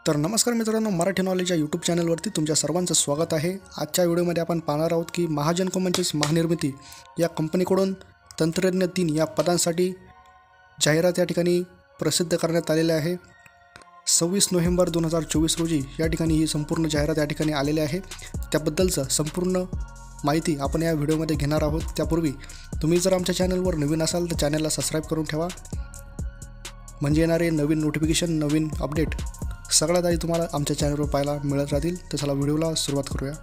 तर नमस्कार मित्रांनो, मराठी नॉलेज या यूट्यूब चॅनलवरती तुमच्या सर्वांचं स्वागत आहे। आजच्या व्हिडिओमध्ये आपण पाहणार आहोत की महाजनको म्हणजेच महानिर्मिती या कंपनीकडून तंत्रज्ञ 3 या पदांसाठी जाहिरात या ठिकाणी प्रसिद्ध करण्यात आलेली आहे। 26 नोव्हेंबर 2024 रोजी या ठिकाणी ही संपूर्ण जाहिरात या ठिकाणी आलेली आहे। त्याबद्दलचं संपूर्ण माहिती आपण या व्हिडिओमध्ये घेणार आहोत। त्यापूर्वी तुम्ही जर आमच्या चॅनलवर नवीन असाल तर चॅनलला सबस्क्राइब करून ठेवा, म्हणजे येणारे नवीन नोटिफिकेशन, नवीन अपडेट सगळ्यात आधी तुम्हाला आमच्या चॅनलवर पाहायला मिळत राहतील। तर चला व्हिडिओला सुरुवात करूया।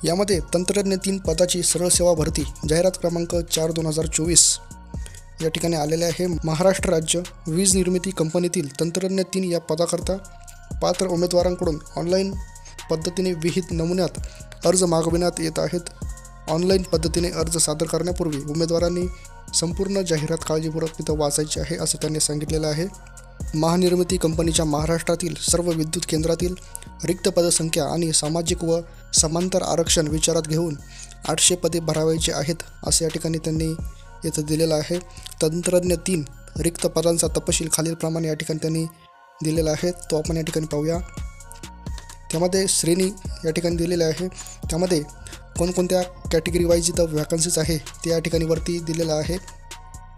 यामध्ये तंत्रज्ञ 3 पदाची सरळ सेवा भरती जाहिरात क्रमांक 4/2024 या ठिकाणी आलेले आहे। महाराष्ट्र राज्य वीज निर्मिती कंपनीतील तंत्रज्ञ 3 या पदाकरता पात्र उमेदवारांकडून ऑनलाईन पद्धतीने विहित नमुन्यात अर्ज मागविण्यात येत आहेत। ऑनलाईन पद्धतीने अर्ज सादर करण्यापूर्वी उमेदवारांनी संपूर्ण जाहिरात काळजीपूर्वक तिथं वाचायची आहे, असं त्यांनी सांगितलेलं आहे। महानिर्मिती कंपनीच्या महाराष्ट्रातील सर्व विद्युत केंद्रातील रिक्त पदसंख्या आणि सामाजिक व समांतर आरक्षण विचारात घेऊन 800 पदे भरावायची आहेत, असे या ठिकाणी त्यांनी इथं दिलेलं आहे। तंत्रज्ञ 3 रिक्त पदांचा तपशील खालीलप्रमाणे या ठिकाणी त्यांनी दिलेला आहे, तो आपण या ठिकाणी पाहूया। त्यामध्ये श्रेणी या ठिकाणी दिलेली आहे, त्यामध्ये कोणकोणत्या कॅटेगरी वाईज इथं वॅकन्सीज आहे ते या ठिकाणी वरती दिलेलं आहे।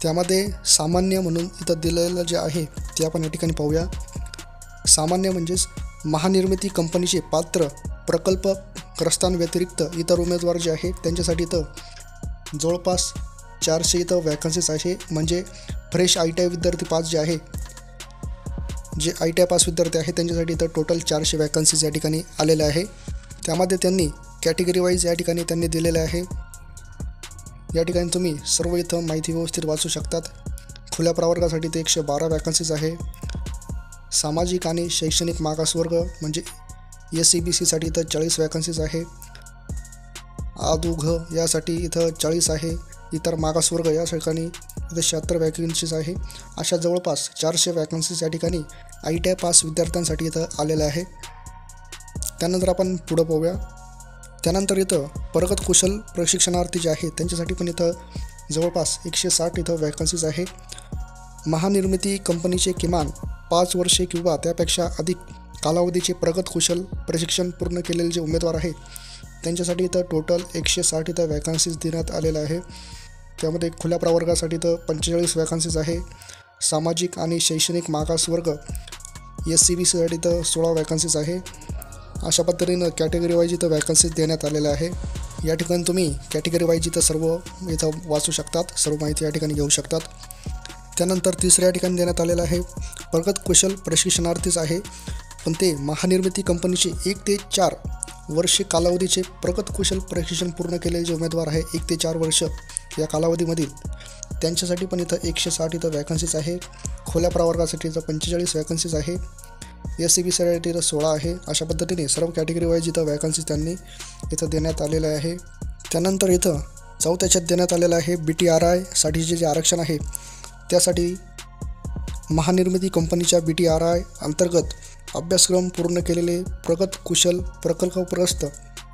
त्यामध्ये सामान्य म्हणून इथं दिलेलं जे आहे ते आपण या ठिकाणी पाहूया। सामान्य म्हणजेच महानिर्मिती कंपनीचे पात्र प्रकल्पग्रस्तांव्यतिरिक्त इतर उमेदवार जे आहेत त्यांच्यासाठी इथं जवळपास 400 इथं वॅकन्सीज आहे। म्हणजे फ्रेश ITI विद्यार्थी पास जे आहे, जे ITI पास विद्यार्थी आहे त्यांच्यासाठी इथं टोटल 400 वॅकन्सीज या ठिकाणी आलेले आहे। त्यामध्ये त्यांनी कॅटेगरी वाईज या ठिकाणी त्यांनी दिलेले आहे। या ठिकाणी तुम्ही सर्व इथं माहिती व्यवस्थित वाचू शकतात। खुल्या प्रवर्गासाठी ते 112 वॅकन्सीज आहे। सामाजिक आणि शैक्षणिक मागासवर्ग म्हणजे SCBCसाठी इथं 40 वॅकन्सीज आहे। आदुघ यासाठी इथं 40 आहे। इतर मागासवर्ग या ठिकाणी इथं 76 वॅकन्सीज आहे। अशा जवळपास 400 वॅकन्सीज या ठिकाणी ITI पास विद्यार्थ्यांसाठी इथं आलेल्या आहे। त्यानंतर आपण पुढं पाहूया। त्यानंतर इथं प्रगत कुशल प्रशिक्षणार्थी जे आहेत त्यांच्यासाठी पण इथं जवळपास 160 इथं वॅकन्सीज आहे। महानिर्मिती कंपनीचे किमान 5 वर्षे किंवा त्यापेक्षा अधिक कालावधीचे प्रगत कुशल प्रशिक्षण पूर्ण केलेले जे उमेदवार आहेत त्यांच्यासाठी इथं टोटल 160 इथं वॅकन्सीज देण्यात आलेलं आहे। त्यामध्ये खुल्या प्रवर्गासाठी इथं 45 वॅकन्सीज आहे। सामाजिक आणि शैक्षणिक मागासवर्ग SCBCसाठी इथं 16 वॅकन्सीज आहे। अशा पद्धतीनं कॅटेगरी वाईज इथं वॅकन्सीज देण्यात आलेल्या आहे। या ठिकाणी तुम्ही कॅटेगरी वाईज इथं सर्व इथं वाचू शकतात, सर्व माहिती या ठिकाणी घेऊ शकतात। त्यानंतर तिसऱ्या ठिकाणी देण्यात आलेलं आहे प्रगत कुशल प्रशिक्षणार्थीच आहे, पण ते महानिर्मिती कंपनीचे 1 ते 4 वर्षे कालावधीचे प्रगत कुशल प्रशिक्षण पूर्ण केलेले जे उमेदवार आहे 1 ते 4 वर्ष या कालावधीमधील त्यांच्यासाठी पण इथं 160 इथं वॅकन्सीज आहे। खुल्या प्रवर्गासाठी इथं 45 वॅकन्सीज आहे। SCBCसाठी इथं 16 आहे। अशा पद्धतीने सर्व कॅटेगरी वाईज इथं वॅकन्सीज त्यांनी इथं देण्यात आलेलं आहे। त्यानंतर इथं चौथ्याच्यात देण्यात आलेलं आहे BTRI साठीचे जे आरक्षण आहे त्यासाठी महानिर्मिती कंपनीच्या BTRI अंतर्गत अभ्यासक्रम पूर्ण केलेले प्रगत कुशल प्रकल्पग्रस्त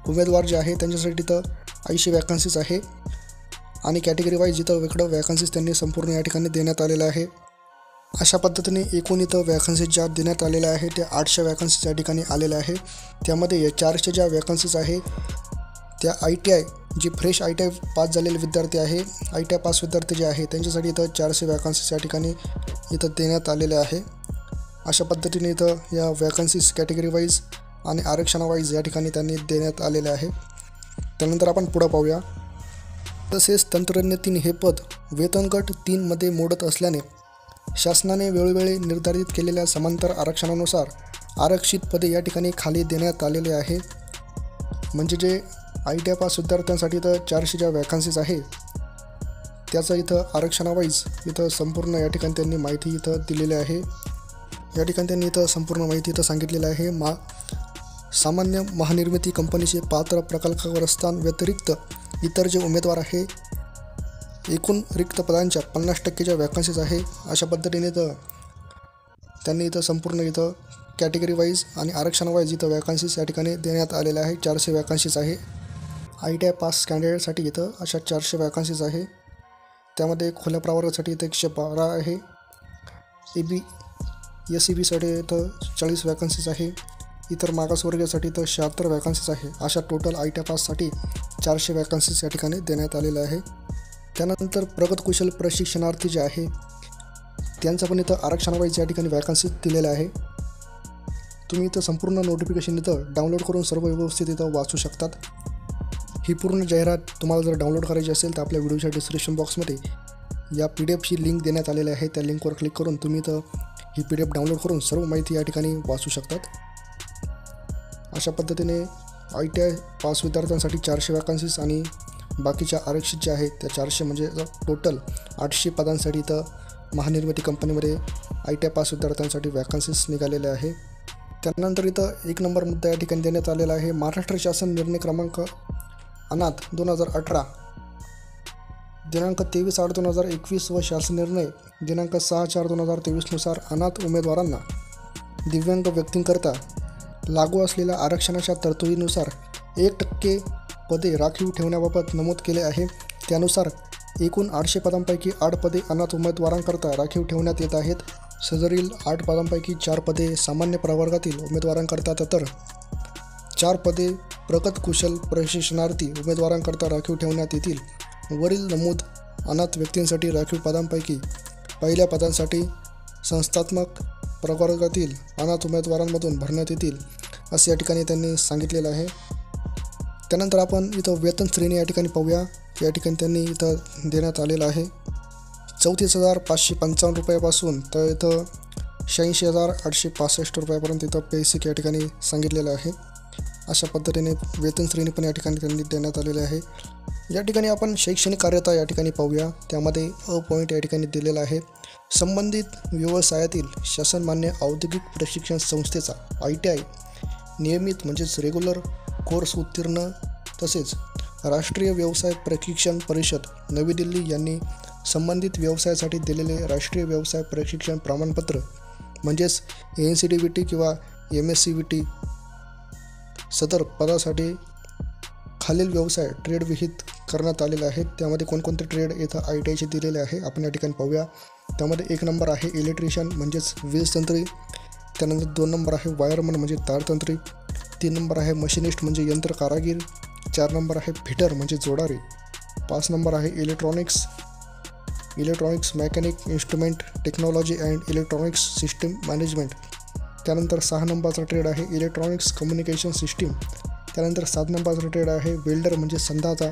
उमेदवार जे आहे त्यांच्यासाठी इथं 80 वॅकन्सीज आहे। आणि कॅटेगरी वाईज इथं वेगळं वॅकन्सीज त्यांनी संपूर्ण या ठिकाणी देण्यात आलेलं आहे। अशा पद्धतीने एकूण इथं वॅकन्सीज ज्या देण्यात आलेल्या आहे त्या 800 वॅकन्सीज या ठिकाणी आलेल्या आहे। त्यामध्ये या 400 ज्या वॅकन्सीज आहे त्या ITI जी फ्रेश ITI पास झालेले विद्यार्थी आहे, ITI पास विद्यार्थी जे आहे त्यांच्यासाठी इथं 400 वॅकन्सीज या ठिकाणी इथं देण्यात आलेले आहे। अशा पद्धतीने इथं या वॅकन्सीज कॅटेगरी वाईज आणि आरक्षणावाईज या ठिकाणी त्यांनी देण्यात आलेले आहे। त्यानंतर आपण पुढं पाहूया। तसेच तंत्रज्ञ 3 हे पद वेतन गट 3 मध्ये मोडत असल्याने शासनाने वेळोवेळी निर्धारित केलेल्या समांतर आरक्षणानुसार आरक्षित पदे या ठिकाणी खाली देण्यात आलेले आहे। म्हणजे जे ITI पास विद्यार्थ्यांसाठी तर 400 ज्या वॅकन्सीज आहे त्याचं इथं आरक्षणावाईज इथं संपूर्ण या ठिकाणी त्यांनी माहिती इथं दिलेली आहे। या ठिकाणी त्यांनी इथं संपूर्ण माहिती इथं सांगितलेलं आहे। सामान्य महानिर्मिती कंपनीचे पात्र प्रकल्पग्रस्तांव्यतिरिक्त इतर जे उमेदवार आहे एकूण रिक्त पदांच्या 50% ज्या वॅकन्सीज आहे। अशा पद्धतीने तर त्यांनी इथं संपूर्ण इथं कॅटेगरी वाईज आणि आरक्षणावाईज इथं वॅकन्सीज या ठिकाणी देण्यात आलेल्या आहे। 400 वॅकन्सीज आहे। ITI पास कॅन्डिडेटसाठी इथं अशा 400 वॅकन्सीज आहे। त्यामध्ये खुल्या प्रवर्गासाठी इथं 112 आहे। SCBसाठी इथं 40 वॅकन्सीज आहे. इतर मागासवर्गीयासाठी तर 76 वॅकन्सीज आहे. अशा टोटल ITI पाससाठी 400 वॅकन्सीज या ठिकाणी देण्यात आलेल्या आहे. त्यानंतर प्रगतकुशल प्रशिक्षणार्थी जे आहे त्यांचं पण इथं आरक्षणावाईज या ठिकाणी वॅकन्सीज दिलेल्या आहे. तुम्ही इथं संपूर्ण नोटिफिकेशन इथं डाउनलोड करून सर्व व्यवस्थित इथं वाचू शकतात. ही पूर्ण जाहिरात तुम्हाला जर डाउनलोड करायची असेल तर आपल्या व्हिडिओच्या डिस्क्रिप्शन बॉक्समध्ये या PDFची लिंक देण्यात आलेली आहे. त्या लिंकवर क्लिक करून तुम्ही इथं ही PDF डाउनलोड करून सर्व माहिती या ठिकाणी वाचू शकतात. अशा पद्धतीने ITI पास विद्यार्थ्यांसाठी 400 वॅकन्सीज आणि बाकीच्या आरक्षित जे आहेत त्या 400 म्हणजे टोटल 800 पदांसाठी इथं महानिर्मिती कंपनीमध्ये ITI पास विद्यार्थ्यांसाठी वॅकन्सीज निघालेल्या आहे. त्यानंतर इथं 1 नंबर मुद्दा या ठिकाणी देण्यात आलेला आहे. महाराष्ट्र शासन निर्णय क्रमांक अनाथ 2018 दिनांक 23/8/2021 व शासन निर्णय दिनांक 6/4/2023 नुसार अनाथ उमेदवारांना दिव्यांग व्यक्तींकरता लागू असलेल्या आरक्षणाच्या तरतुदीनुसार 1% पदे राखीव ठेवण्याबाबत नमूद केले आहे. त्यानुसार एकूण 800 पदांपैकी 8 पदे अनाथ उमेदवारांकरता राखीव ठेवण्यात येत आहेत. सदरील 8 पदांपैकी 4 पदे सामान्य प्रवर्गातील उमेदवारांकरता तर 4 पदे प्रगतकुशल प्रशिक्षणार्थी उमेदवारांकरता राखीव ठेवण्यात येतील. वरील नमूद अनाथ व्यक्तींसाठी राखीव पदांपैकी पहिल्या पदांसाठी संस्थात्मक प्रवर्गातील अनाथ उमेदवारांमधून भरण्यात येतील असे या ठिकाणी त्यांनी सांगितलेलं आहे. त्यानंतर आपण इथं वेतन श्रेणी या ठिकाणी पाहूया. या ठिकाणी त्यांनी इथं देण्यात आलेलं आहे 34,555 रुपयापासून तर इथं 86,865 रुपयापर्यंत इथं बेसिक या ठिकाणी सांगितलेलं आहे. अशा पद्धतीने वेतन श्रेणी पण या ठिकाणी त्यांनी देण्यात आलेले आहे. या ठिकाणी आपण शैक्षणिक कार्यता या ठिकाणी पाहूया. त्यामध्ये पॉईंट या ठिकाणी दिलेला आहे. संबंधित व्यवसायातील शासनमान्य औद्योगिक प्रशिक्षण संस्थेचा ITI नियमित म्हणजेच रेग्युलर कोर्स उत्तीर्ण तसेच राष्ट्रीय व्यवसाय प्रशिक्षण परिषद नवी दिल्ली यांनी संबंधित व्यवसायासाठी दिलेले राष्ट्रीय व्यवसाय प्रशिक्षण प्रमाणपत्र म्हणजेच NCDVT किंवा MSCVT सदर पदासाठी खालील व्यवसाय ट्रेड विहित करण्यात आलेले आहेत. त्यामध्ये कोणकोणते ट्रेड इथं ITIचे दिलेले आहे आपण या ठिकाणी पाहूया. त्यामध्ये 1 नंबर आहे इलेक्ट्रिशियन म्हणजेच वीजतंत्री. त्यानंतर 2 नंबर आहे वायरमन म्हणजे तारतंत्री. 3 नंबर आहे मशिनिस्ट म्हणजे यंत्र कारागीर. 4 नंबर आहे फिटर म्हणजे जोडारी. 5 नंबर आहे electronics mechanic instrument technology and electronics system management. त्यानंतर 6 नंबरचा ट्रेड आहे इलेक्ट्रॉनिक्स कम्युनिकेशन सिस्टीम. त्यानंतर 7 नंबरचा ट्रेड आहे वेल्डर म्हणजे संधाचा.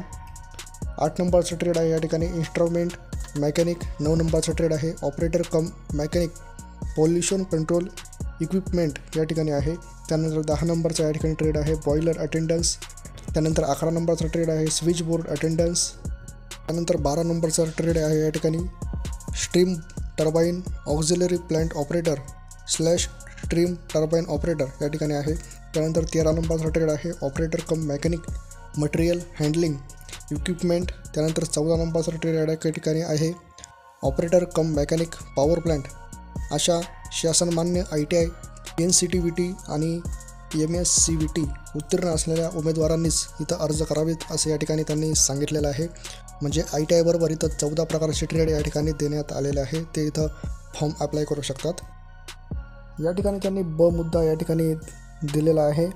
8 नंबरचा ट्रेड आहे या ठिकाणी इन्स्ट्रुमेंट मेकॅनिक. 9 नंबरचा ट्रेड आहे ऑपरेटर कम मेकॅनिक पॉल्युशन कंट्रोल इक्विपमेंट या ठिकाणी आहे. त्यानंतर 10 नंबरचा या ठिकाणी ट्रेड आहे बॉयलर अटेंडन्स. त्यानंतर 11 नंबरचा ट्रेड आहे स्विच बोर्ड अटेंडन्स. त्यानंतर 12 नंबरचा ट्रेड आहे या ठिकाणी stream turbine auxiliary plant operator / stream turbine operator या ठिकाणी आहे. त्यानंतर 13 नंबरचा ट्रेड आहे ऑपरेटर कम मेकॅनिक मटेरियल हँडलिंग इक्विपमेंट. त्यानंतर 14 नंबरचा ट्रेड या ठिकाणी आहे ऑपरेटर कम मेकॅनिक पॉवर प्लांट. अशा शासनमान्य ITI NCTVT आणि MSCVT उत्तीर्ण असलेल्या उमेदवारांनीच इथं अर्ज करावेत असे या ठिकाणी त्यांनी सांगितलेलं आहे. म्हणजे ITI बरोबर इथं 14 प्रकारचे ट्रेड या ठिकाणी देण्यात आलेले आहे. ते इथं फॉर्म अप्लाय करू शकतात. या ठिकाणी त्यांनी मुद्दा या ठिकाणी दिलेला आहे.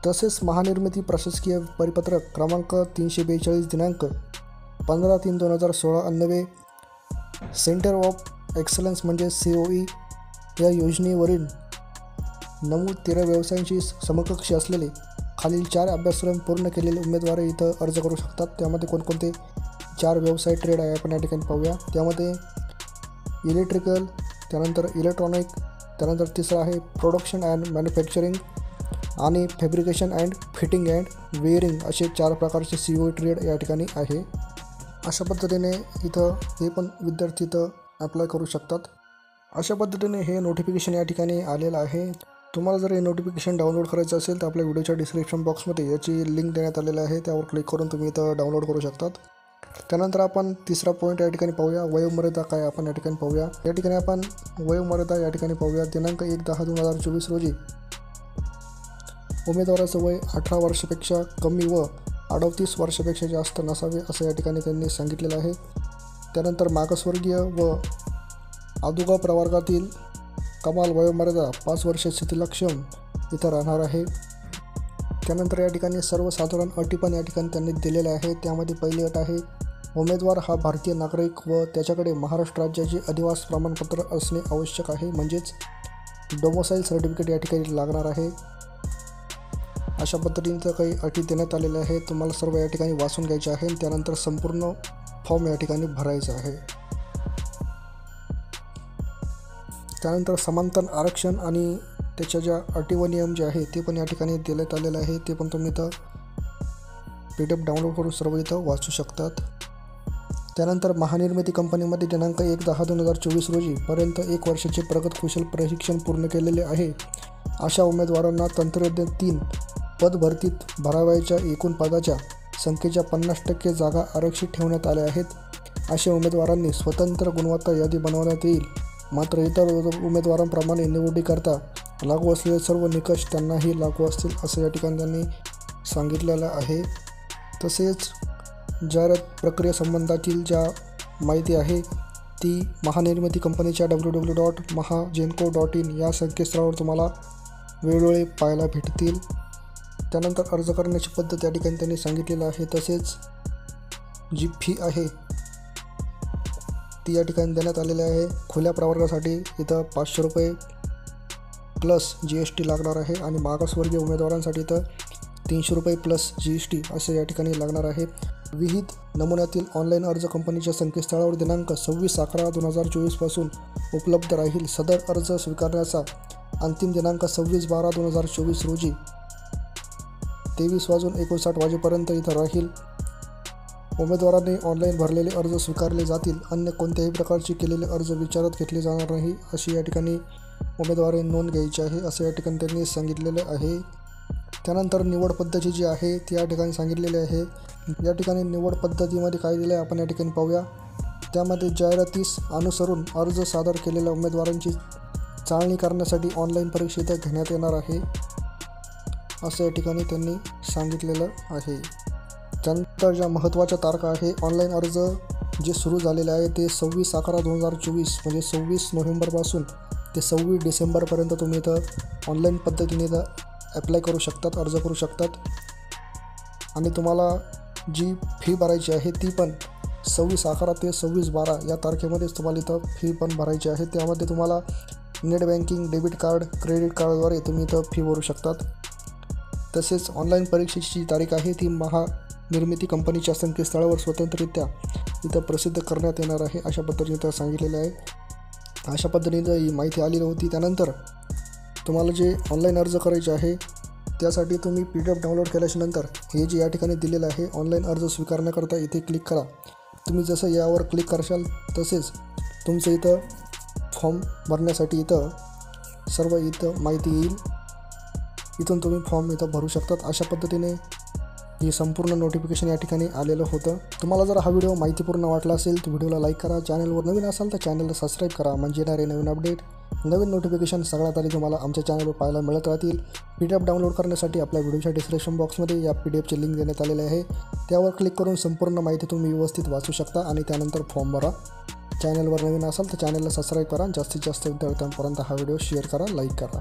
तसेच महानिर्मिती प्रशासकीय परिपत्रक क्रमांक 342 दिनांक 15/3/2016 अन्वये सेंटर ऑफ एक्सलन्स म्हणजे COE या योजनेवरील नमूद 13 व्यवसायांशी समकक्ष असलेले खालील 4 अभ्यासक्रम पूर्ण केलेले उमेदवार इथं अर्ज करू शकतात. त्यामध्ये कोणकोणते 4 व्यवसाय ट्रेड आहे आपण या ठिकाणी पाहूया. त्यामध्ये इलेक्ट्रिकल, त्यानंतर इलेक्ट्रॉनिक, त्यानंतर तिसरं आहे प्रोडक्शन अँड मॅन्युफॅक्चरिंग आणि fabrication and fitting and wearing असे 4 प्रकारचे COE ट्रेड या ठिकाणी आहे. अशा पद्धतीने इथं हे पण विद्यार्थी इथं अप्लाय करू शकतात. अशा पद्धतीने हे नोटिफिकेशन या ठिकाणी आलेलं आहे. तुम्हाला जर हे नोटिफिकेशन डाउनलोड करायचं असेल तर आपल्या व्हिडिओच्या डिस्क्रिप्शन बॉक्समध्ये याची लिंक देण्यात आलेली आहे. त्यावर क्लिक करून तुम्ही इथं डाउनलोड करू शकतात. त्यानंतर आपण तिसरा पॉईंट या ठिकाणी पाहूया. वयोमर्यादा काय आपण या ठिकाणी पाहूया. या ठिकाणी आपण वयोमर्यादा या ठिकाणी पाहूया. दिनांक 1/10/2024 रोजी उमेदवाराचं वय 18 वर्षापेक्षा कमी व 38 वर्षापेक्षा जास्त नसावे असं या ठिकाणी त्यांनी सांगितलेलं आहे. त्यानंतर मागासवर्गीय व अधोगय प्रवर्गातील कमाल वयोमर्यादा 5 वर्षे स्थितीलक्षम इथं राहणार आहे. त्यानंतर या ठिकाणी सर्वसाधारण अटी पण या ठिकाणी त्यांनी दिलेल्या आहे. त्यामध्ये पहिली अट आहे, उमेदवार हा भारतीय नागरिक व त्याच्याकडे महाराष्ट्र राज्याचे अधिवास प्रमाणपत्र असणे आवश्यक आहे, म्हणजेच डोमोसाईल सर्टिफिकेट या ठिकाणी लागणार आहे. अशा पद्धतीने काही अटी देण्यात आलेल्या आहेत. तुम्हाला सर्व या ठिकाणी वाचून घ्यायचे आहे. त्यानंतर संपूर्ण फॉर्म या ठिकाणी भरायचा आहे. त्यानंतर समांतर आरक्षण आणि त्याच्या ज्या अटी व नियम जे आहे ते पण या ठिकाणी देण्यात आलेलं आहे. ते पण तुम्ही इथं PDF डाउनलोड करून सर्व इथं वाचू शकतात. त्यानंतर महानिर्मिती कंपनीमध्ये दिनांक 1/10/2024 रोजीपर्यंत 1 वर्षाचे प्रगत कुशल प्रशिक्षण पूर्ण केलेले आहे अशा उमेदवारांना तंत्रज्ञ 3 पदभरतीत भरावयाच्या एकूण पदाच्या संख्येच्या 50% जागा आरक्षित ठेवण्यात आल्या आहेत. अशा उमेदवारांनी स्वतंत्र गुणवत्ता यादी बनवण्यात येईल. मात्र इतर उमेदवारांप्रमाणे निवडीकरता लागू असलेले सर्व निकष त्यांनाही लागू असतील असं या ठिकाणी त्यांनी सांगितलेलं आहे. तसेच जाहिरात प्रक्रियेसंबंधातील ज्या माहिती आहे ती महानिर्मिती कंपनीच्या www.mahagenco.in या संकेतस्थळावर तुम्हाला वेळोवेळी पाहायला भेटतील. त्यानंतर अर्ज करण्याची पद्धत या ठिकाणी त्यांनी सांगितलेलं आहे. तसेच जी फी आहे ती या ठिकाणी देण्यात आलेली आहे. खुल्या प्रवर्गासाठी इथं 500 रुपये प्लस GST लागणार आहे आणि मागासवर्गीय उमेदवारांसाठी इथं 300 रुपये प्लस GST असे या ठिकाणी लागणार आहे. विहित नमुन्यातील ऑनलाईन अर्ज कंपनीच्या संकेतस्थळावर दिनांक 26/11/2024 पासून उपलब्ध राहील. सदर अर्ज स्वीकारण्याचा अंतिम दिनांक 26/12/2024 रोजी 23:59 वाजेपर्यंत इथं राहील. उमेदवारांनी ऑनलाईन भरलेले अर्ज स्वीकारले जातील. अन्य कोणत्याही प्रकारचे केलेले अर्ज विचारात घेतले जाणार नाही अशी या ठिकाणी उमेदवारांनी नोंद घ्यायची आहे असं या ठिकाणी त्यांनी सांगितलेलं आहे. त्यानंतर निवड पद्धती जी आहे ती या ठिकाणी सांगितलेली आहे. या ठिकाणी निवड पद्धतीमध्ये काय दिलं आहे आपण या ठिकाणी पाहूया. त्यामध्ये जाहिरातीस अनुसरून अर्ज सादर केलेल्या उमेदवारांची चाळणी करण्यासाठी ऑनलाईन परीक्षा इथं घेण्यात येणार आहे असं या ठिकाणी त्यांनी सांगितलेलं आहे. त्यानंतर ज्या महत्त्वाच्या तारखा आहे, ऑनलाईन अर्ज जे सुरू झालेले आहे ते 26/11/2024 म्हणजे 26 नोव्हेंबरपासून ते 26 डिसेंबरपर्यंत तुम्ही इथं ऑनलाईन पद्धतीने इथं ॲप्लाय करू शकतात, अर्ज करू शकतात. आणि तुम्हाला जी फी भरायची आहे ती पण 26/11 ते 26/12 या तारखेमध्येच तुम्हाला इथं फी पण भरायची आहे. त्यामध्ये तुम्हाला net banking, debit card, credit कार्डद्वारे तुम्ही इथं फी भरू शकतात. तसेच ऑनलाईन परीक्षेची तारीख आहे ती महानिर्मिती कंपनीच्या संकेतस्थळावर स्वतंत्ररित्या इथं प्रसिद्ध करण्यात येणार आहे अशा पद्धतीने इथं सांगितलेलं आहे. अशा पद्धतीने ही माहिती आलेली होती. त्यानंतर तुम्हाला जे ऑनलाईन अर्ज करायचे आहे त्यासाठी तुम्ही PDF डाउनलोड केल्याच्यानंतर हे जे या ठिकाणी दिलेलं आहे ऑनलाईन अर्ज स्वीकारण्याकरता इथे क्लिक करा. तुम्ही जसं यावर क्लिक करशाल तसेच तुमचं इथं फॉर्म भरण्यासाठी इथं सर्व इथं माहिती येईल. इथून तुम्ही फॉर्म इथं भरू शकतात. अशा पद्धतीने ही संपूर्ण नोटिफिकेशन या ठिकाणी आलेलं होतं. तुम्हाला जर हा व्हिडिओ माहितीपूर्ण वाटला असेल तर व्हिडिओला लाईक करा. चॅनलवर नवीन असाल तर चॅनलला सबस्क्राईब करा म्हणजे येणारे नवीन अपडेट, नवीन नोटिफिकेशन सगळ्यात आधी तुम्हाला आमच्या चॅनलवर पाहायला मिळत राहतील. PDF डाउनलोड करण्यासाठी आपल्या व्हिडिओच्या डिस्क्रिप्शन बॉक्समध्ये या PDFची लिंक देण्यात आलेली आहे. त्यावर क्लिक करून संपूर्ण माहिती तुम्ही व्यवस्थित वाचू शकता आणि त्यानंतर फॉर्म भरा. चॅनलवर नवीन असाल तर चॅनलला सबस्क्राईब करा. जास्तीत जास्त विद्यार्थ्यांपर्यंत हा व्हिडिओ शेअर करा, लाईक करा.